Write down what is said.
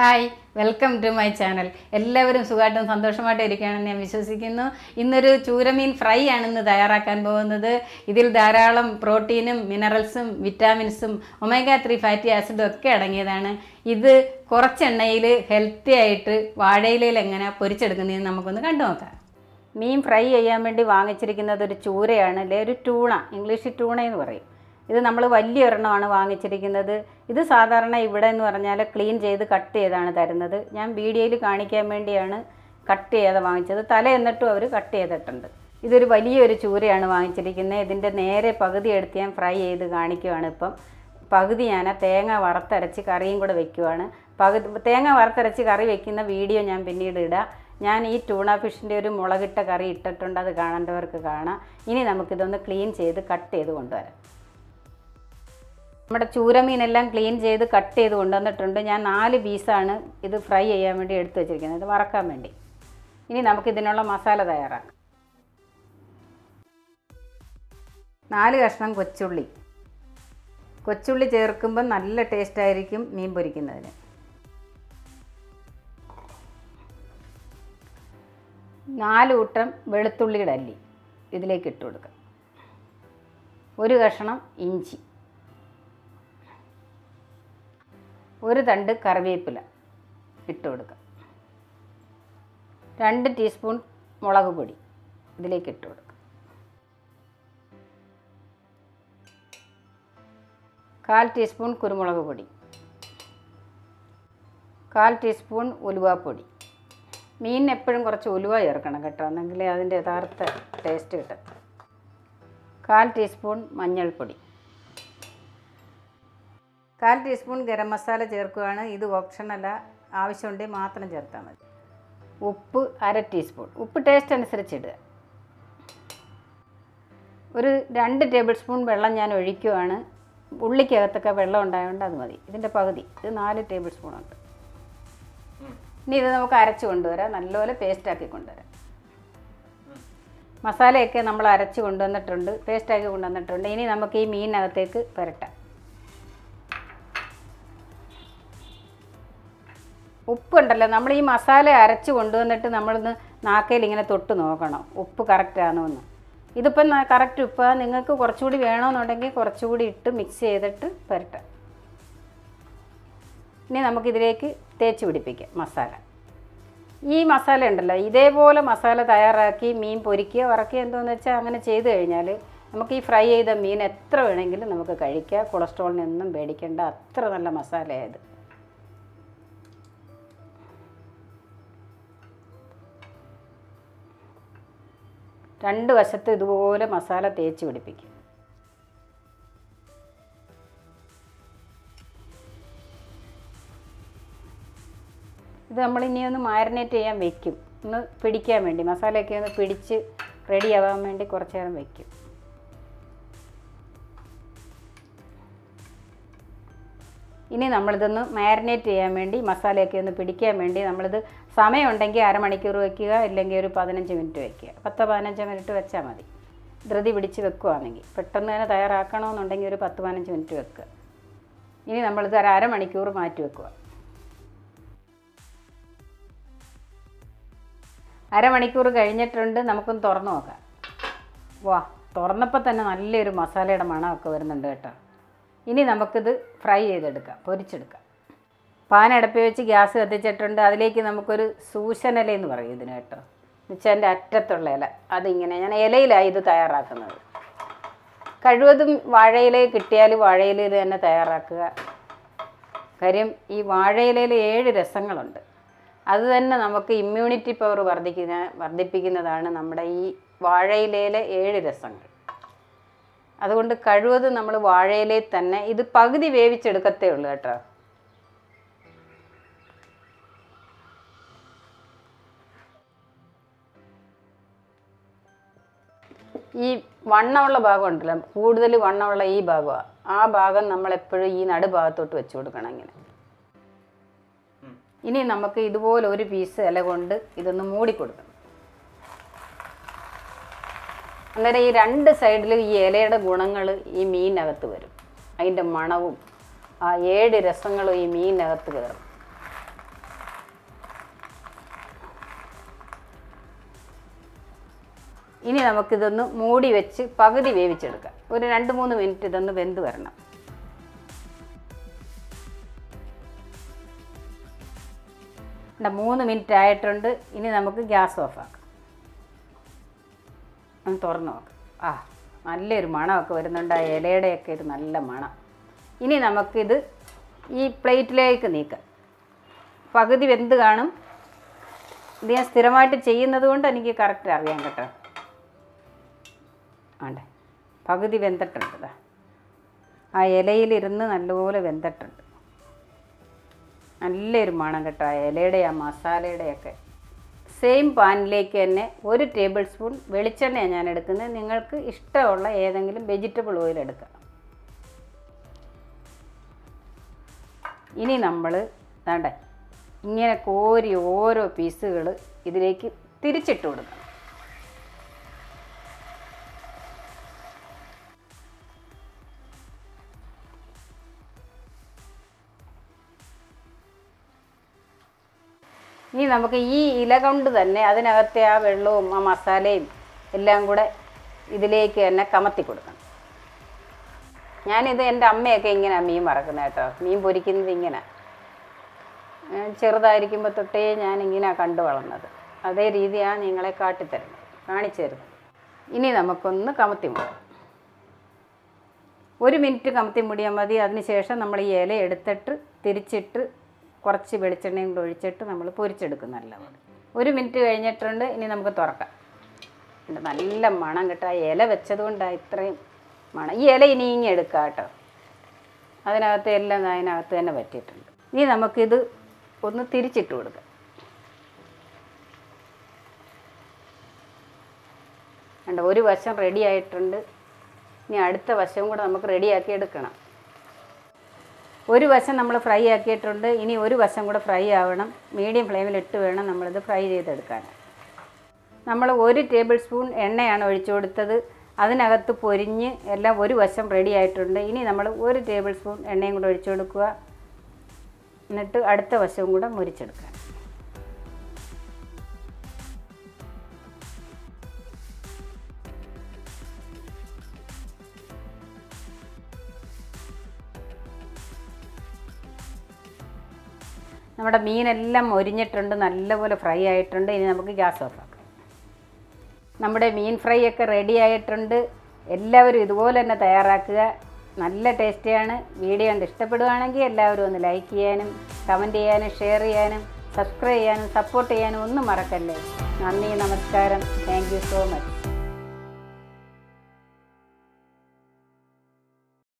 Hi, welcome to my channel. എല്ലാവരും സുഖമായിട്ടും സന്തോഷമായിട്ടും ഇരിക്കുകയാണെന്ന് ഞാൻ വിശ്വസിക്കുന്നു. ഇന്നൊരു ചൂരമീൻ ഫ്രൈ ആണെന്ന് തയ്യാറാക്കാൻ പോകുന്നത്. ഇതിൽ ധാരാളം പ്രോട്ടീനും മിനറൽസും വിറ്റാമിൻസും ഒമേഗ 3 ഫാറ്റി ആസിഡും ഒക്കെ അടങ്ങിയതാണ്. ഇത് കുറച്ചെണ്ണയിൽ ഹെൽത്തി ആയിട്ട് വാഴയിലയിൽ എങ്ങനെ പൊരിച്ചെടുക്കുന്നതെന്ന് നമുക്കൊന്ന് കണ്ടു നോക്കാം. മീൻ ഫ്രൈ ചെയ്യാൻ വേണ്ടി വാങ്ങിച്ചിരിക്കുന്നത് ഒരു ചൂരയാണ്, അല്ലെ ഒരു ടൂണ, ഇംഗ്ലീഷിൽ ടൂണ എന്ന് പറയും. ഇത് നമ്മൾ വലിയ ഒരെണ്ണമാണ് വാങ്ങിച്ചിരിക്കുന്നത്. ഇത് സാധാരണ ഇവിടെ എന്ന് പറഞ്ഞാൽ ക്ലീൻ ചെയ്ത് കട്ട് ചെയ്താണ് തരുന്നത്. ഞാൻ വീഡിയോയിൽ കാണിക്കാൻ വേണ്ടിയാണ് കട്ട് ചെയ്ത് വാങ്ങിച്ചത്. തല എന്നിട്ടും അവർ കട്ട് ചെയ്തിട്ടുണ്ട്. ഇതൊരു വലിയൊരു ചൂരയാണ് വാങ്ങിച്ചിരിക്കുന്നത്. ഇതിൻ്റെ നേരെ പകുതി എടുത്ത് ഞാൻ ഫ്രൈ ചെയ്ത് കാണിക്കുവാണ്. പകുതി ഞാൻ തേങ്ങ വറുത്തരച്ച് കറിയും കൂടെ വെക്കുവാണ്. തേങ്ങ വറുത്തരച്ച് കറി വെക്കുന്ന വീഡിയോ ഞാൻ പിന്നീട് ഇടാം. ഞാൻ ഈ ടൂണ ഫിഷിൻ്റെ ഒരു മുളകിട്ട കറി ഇട്ടിട്ടുണ്ട്, അത് കാണേണ്ടവർക്ക് കാണാം. ഇനി നമുക്കിതൊന്ന് ക്ലീൻ ചെയ്ത് കട്ട് ചെയ്ത് കൊണ്ടുവരാം. നമ്മുടെ ചൂരമീനെല്ലാം ക്ലീൻ ചെയ്ത് കട്ട് ചെയ്ത് കൊണ്ടുവന്നിട്ടുണ്ട്. ഞാൻ 4 പീസാണ് ഇത് ഫ്രൈ ചെയ്യാൻ വേണ്ടി എടുത്തു വെച്ചിരിക്കുന്നത്, ഇത് വറക്കാൻ വേണ്ടി. ഇനി നമുക്കിതിനുള്ള മസാല തയ്യാറാക്കാം. 4 കഷ്ണം കൊച്ചുള്ളി ചേർക്കുമ്പോൾ നല്ല ടേസ്റ്റായിരിക്കും മീൻ പൊരിക്കുന്നതിന്. 4 കൂട്ടം വെളുത്തുള്ളിയുടെ അല്ലി ഇതിലേക്ക് ഇട്ട് കൊടുക്കാം. 1 കഷ്ണം ഇഞ്ചി, 1 തണ്ട് കറിവേപ്പില ഇട്ട് കൊടുക്കാം. 2 ടീസ്പൂൺ മുളക് പൊടി ഇതിലേക്ക് ഇട്ട് കൊടുക്കാം. 1/4 ടീസ്പൂൺ കുരുമുളക് പൊടി, 1/4 ടീസ്പൂൺ ഉലുവാപ്പൊടി. മീനിന് എപ്പോഴും കുറച്ച് ഉലുവ ചേർക്കണം കേട്ടോ, എന്നെങ്കിലേ അതിൻ്റെ യഥാർത്ഥ ടേസ്റ്റ് കിട്ടും. 1/4 ടീസ്പൂൺ മഞ്ഞൾപ്പൊടി, 1/4 ടീസ്പൂൺ ഗരം മസാല ചേർക്കുകയാണ്. ഇത് ഓപ്ഷനല്ല, ആവശ്യമുണ്ടെങ്കിൽ മാത്രം ചേർത്താൽ മതി. ഉപ്പ് 1/2 ടീസ്പൂൺ, ഉപ്പ് ടേസ്റ്റ് അനുസരിച്ചിടുക. ഒരു 2 ടേബിൾ സ്പൂൺ വെള്ളം ഞാൻ ഒഴിക്കുകയാണ്. ഉള്ളിക്കകത്തൊക്കെ വെള്ളം ഉണ്ടായതുകൊണ്ട് അത് മതി. ഇതിൻ്റെ പകുതി, ഇത് 4 ടേബിൾ സ്പൂണുണ്ട്. ഇനി ഇത് നമുക്ക് അരച്ച് കൊണ്ടുവരാം, നല്ലപോലെ പേസ്റ്റാക്കി കൊണ്ടുവരാം. മസാലയൊക്കെ നമ്മൾ അരച്ച് കൊണ്ടുവന്നിട്ടുണ്ട്, പേസ്റ്റാക്കി കൊണ്ടുവന്നിട്ടുണ്ട്. ഇനി നമുക്ക് ഈ മീനിനകത്തേക്ക് പുരട്ടാം. ഉപ്പുണ്ടല്ലോ, നമ്മൾ ഈ മസാല അരച്ച് കൊണ്ടുവന്നിട്ട് നമ്മളൊന്ന് നാക്കയിൽ ഇങ്ങനെ തൊട്ട് നോക്കണം ഉപ്പ് കറക്റ്റാണോ എന്ന്. ഇതിപ്പം കറക്റ്റ് ഉപ്പാണ്. നിങ്ങൾക്ക് കുറച്ചുകൂടി വേണമെന്നുണ്ടെങ്കിൽ കുറച്ചുകൂടി ഇട്ട് മിക്സ് ചെയ്തിട്ട് പുരട്ടാം. ഇനി നമുക്കിതിലേക്ക് തേച്ച് പിടിപ്പിക്കാം മസാല. ഈ മസാല ഉണ്ടല്ലോ, ഇതേപോലെ മസാല തയ്യാറാക്കി മീൻ പൊരിക്കുക വറക്കുക എന്തോന്ന് വെച്ചാൽ അങ്ങനെ ചെയ്ത് കഴിഞ്ഞാൽ നമുക്ക് ഈ ഫ്രൈ ചെയ്ത മീൻ എത്ര വേണമെങ്കിലും നമുക്ക് കഴിക്കാം. കൊളസ്ട്രോളിനൊന്നും പേടിക്കേണ്ട, അത്ര നല്ല മസാലയായത്. രണ്ട് വശത്ത് ഇതുപോലെ മസാല തേച്ച് പിടിപ്പിക്കും. ഇത് നമ്മളിനി ഒന്ന് മാരിനേറ്റ് ചെയ്യാൻ വെക്കും, ഒന്ന് പിടിക്കാൻ വേണ്ടി. മസാലയൊക്കെ ഒന്ന് പിടിച്ച് റെഡി ആവാൻ വേണ്ടി കുറച്ച് നേരം വയ്ക്കും. ഇനി നമ്മളിതൊന്ന് മാരിനേറ്റ് ചെയ്യാൻ വേണ്ടി, മസാലയൊക്കെ ഒന്ന് പിടിക്കാൻ വേണ്ടി നമ്മളിത് സമയമുണ്ടെങ്കിൽ അരമണിക്കൂർ വയ്ക്കുക, ഇല്ലെങ്കിൽ ഒരു 15 മിനിറ്റ് വയ്ക്കുക. 10-15 മിനിറ്റ് വെച്ചാൽ മതി. ധൃതി പിടിച്ച് വെക്കുകയാണെങ്കിൽ, പെട്ടെന്ന് തന്നെ തയ്യാറാക്കണമെന്നുണ്ടെങ്കിൽ ഒരു 10-15 മിനിറ്റ് വെക്കുക. ഇനി നമ്മളിത് അരമണിക്കൂർ മാറ്റി വെക്കുക. അരമണിക്കൂർ കഴിഞ്ഞിട്ടുണ്ട്, നമുക്കൊന്ന് തുറന്ന് നോക്കാം. വാ, തുറന്നപ്പോൾ തന്നെ നല്ലൊരു മസാലയുടെ മണമൊക്കെ വരുന്നുണ്ട് കേട്ടോ. ഇനി നമുക്കിത് ഫ്രൈ ചെയ്തെടുക്കാം, പൊരിച്ചെടുക്കാം. പാൻ അടുപ്പിൽ വെച്ച് ഗ്യാസ് കത്തിച്ചിട്ടുണ്ട്. അതിലേക്ക് നമുക്കൊരു സൂശനില എന്ന് പറയും ഇതിന് കേട്ടോ, എന്നുവെച്ചാൽ എൻ്റെ അറ്റത്തുള്ള ഇല. അതിങ്ങനെ ഞാൻ ഇലയിലാണ് ഇത് തയ്യാറാക്കുന്നത്. കഴിവതും വാഴയില കിട്ടിയാൽ വാഴയിലയിൽ തന്നെ തയ്യാറാക്കുക. കാര്യം ഈ വാഴയിലയിൽ 7 രസങ്ങളുണ്ട്. അത് തന്നെ നമുക്ക് ഇമ്മ്യൂണിറ്റി പവർ വർദ്ധിപ്പിക്കുന്നതാണ് നമ്മുടെ ഈ വാഴയിലയിലെ 7 രസങ്ങൾ. അതുകൊണ്ട് കഴിവതും നമ്മൾ വാഴയിലയിൽ തന്നെ ഇത് പകുതി വേവിച്ചെടുക്കത്തേ ഉള്ളൂ കേട്ടോ. ഈ വണ്ണമുള്ള ഭാഗം ഉണ്ടല്ലോ, കൂടുതൽ വണ്ണമുള്ള ഈ ഭാഗമാണ്, ആ ഭാഗം നമ്മളെപ്പോഴും ഈ നടുഭാഗത്തോട്ട് വെച്ച് കൊടുക്കണം ഇങ്ങനെ. ഇനി നമുക്ക് ഇതുപോലെ ഒരു പീസ് ഇല കൊണ്ട് ഇതൊന്ന് മൂടിക്കൊടുക്കണം. അന്നേരം ഈ 2 സൈഡിലും ഈ ഇലയുടെ ഗുണങ്ങൾ ഈ മീനിനകത്ത് വരും. അതിൻ്റെ മണവും ആ 7 രസങ്ങളും ഈ മീനിനകത്ത് കയറും. ഇനി നമുക്കിതൊന്ന് മൂടി വെച്ച് പകുതി വേവിച്ചെടുക്കാം. ഒരു 2-3 മിനിറ്റ് ഇതൊന്ന് വെന്ത് വരണം. ഇവിടെ 3 മിനിറ്റ് ആയിട്ടുണ്ട്. ഇനി നമുക്ക് ഗ്യാസ് ഓഫാക്കാം. ഒന്ന് തുറന്ന് നോക്കാം. നല്ലൊരു മണമൊക്കെ വരുന്നുണ്ട്. ആ ഇലയുടെയൊക്കെ ഒരു നല്ല മണം. ഇനി നമുക്കിത് ഈ പ്ലേറ്റിലേക്ക് നീക്കാം. പകുതി വെന്ത് കാണും. ഇത് ഞാൻ സ്ഥിരമായിട്ട് ചെയ്യുന്നത് കൊണ്ട് എനിക്ക് കറക്റ്റ് അറിയാം കേട്ടോ. ആണ്ടെ പകുതി വെന്തിട്ടുണ്ട്. ആ ഇലയിലിരുന്ന് നല്ലപോലെ വെന്തിട്ടുണ്ട്. നല്ലൊരു മണം കേട്ടോ. ആ ഇലയുടെ ആ മസാലയുടെയൊക്കെ. സെയിം പാനിലേക്ക് തന്നെ 1 ടേബിൾ സ്പൂൺ വെളിച്ചെണ്ണയാണ് ഞാൻ എടുക്കുന്നത്. നിങ്ങൾക്ക് ഇഷ്ടമുള്ള ഏതെങ്കിലും വെജിറ്റബിൾ ഓയിൽ എടുക്കാം. ഇനി നമ്മൾ വേണ്ട ഇങ്ങനെ കോരി ഓരോ പീസുകൾ ഇതിലേക്ക് തിരിച്ചിട്ട് കൊടുക്കണം. ഇനി നമുക്ക് ഈ ഇല കൊണ്ട് തന്നെ അതിനകത്തെ ആ വെള്ളവും ആ മസാലയും എല്ലാം കൂടെ ഇതിലേക്ക് തന്നെ കമത്തി കൊടുക്കണം. ഞാനിത് എൻ്റെ അമ്മയൊക്കെ ഇങ്ങനെയാണ് മീൻ വറക്കുന്നത് കേട്ടോ. മീൻ പൊരിക്കുന്നത് ഇങ്ങനെ. ചെറുതായിരിക്കുമ്പോൾ തൊട്ടേ ഞാനിങ്ങനെ കണ്ടു വളർന്നത്. അതേ രീതിയാണ് നിങ്ങളെ കാണിച്ചു തരുന്നത്. ഇനി നമുക്കൊന്ന് കമത്തി മൂടാം. 1 മിനിറ്റ് കമത്തി മൂടിയാൽ മതി. അതിനുശേഷം നമ്മൾ ഈ ഇല എടുത്തിട്ട് തിരിച്ചിട്ട് കുറച്ച് വെളിച്ചെണ്ണയും കൂടെ ഒഴിച്ചിട്ട് നമ്മൾ പൊരിച്ചെടുക്കും നല്ലപോലെ. 1 മിനിറ്റ് കഴിഞ്ഞിട്ടുണ്ട്. ഇനി നമുക്ക് തുറക്കാം. നല്ല മണം കേട്ടോ. ആ ഇല വെച്ചതുകൊണ്ടാണ് ഇത്രയും മണം. ഈ ഇല ഇനി എടുക്കാം കേട്ടോ. അതിനകത്ത് എല്ലാം അതിനകത്ത് തന്നെ പറ്റിയിട്ടുണ്ട്. ഇനി നമുക്കിത് ഒന്ന് തിരിച്ചിട്ട് കൊടുക്കാം. ഒരു വശം റെഡി ആയിട്ടുണ്ട്. ഇനി അടുത്ത വശവും കൂടെ നമുക്ക് റെഡിയാക്കി എടുക്കണം. ഒരു വശം നമ്മൾ ഫ്രൈ ആക്കിയിട്ടുണ്ട്. ഇനി ഒരു വശം കൂടെ ഫ്രൈ ആവണം. മീഡിയം ഫ്ലെയിമിലിട്ട് വേണം നമ്മളിത് ഫ്രൈ ചെയ്തെടുക്കാൻ. നമ്മൾ 1 ടേബിൾ സ്പൂൺ എണ്ണയാണ് ഒഴിച്ചു കൊടുത്തത്. അതിനകത്ത് പൊരിഞ്ഞ് എല്ലാം ഒരു വശം റെഡി ആയിട്ടുണ്ട്. ഇനി നമ്മൾ 1 ടേബിൾ സ്പൂൺ എണ്ണയും കൂടെ ഒഴിച്ചു കൊടുക്കുക. എന്നിട്ട് അടുത്ത വശവും കൂടെ മുരിച്ചെടുക്കുക. നമ്മുടെ മീനെല്ലാം മൊരിഞ്ഞിട്ടുണ്ട്. നല്ലപോലെ ഫ്രൈ ആയിട്ടുണ്ട്. ഇനി നമുക്ക് ഗ്യാസ് ഓഫ് ആക്കാം. നമ്മുടെ മീൻ ഫ്രൈ ഒക്കെ റെഡി ആയിട്ടുണ്ട്. എല്ലാവരും ഇതുപോലെ തന്നെ തയ്യാറാക്കുക. നല്ല ടേസ്റ്റിയാണ്. വീഡിയോ കണ്ട് ഇഷ്ടപ്പെടുകയാണെങ്കിൽ എല്ലാവരും ഒന്ന് ലൈക്ക് ചെയ്യാനും കമൻറ്റ് ചെയ്യാനും ഷെയർ ചെയ്യാനും സബ്സ്ക്രൈബ് ചെയ്യാനും സപ്പോർട്ട് ചെയ്യാനും ഒന്നും മറക്കല്ലേ. നന്ദി, നമസ്കാരം. Thank you so much.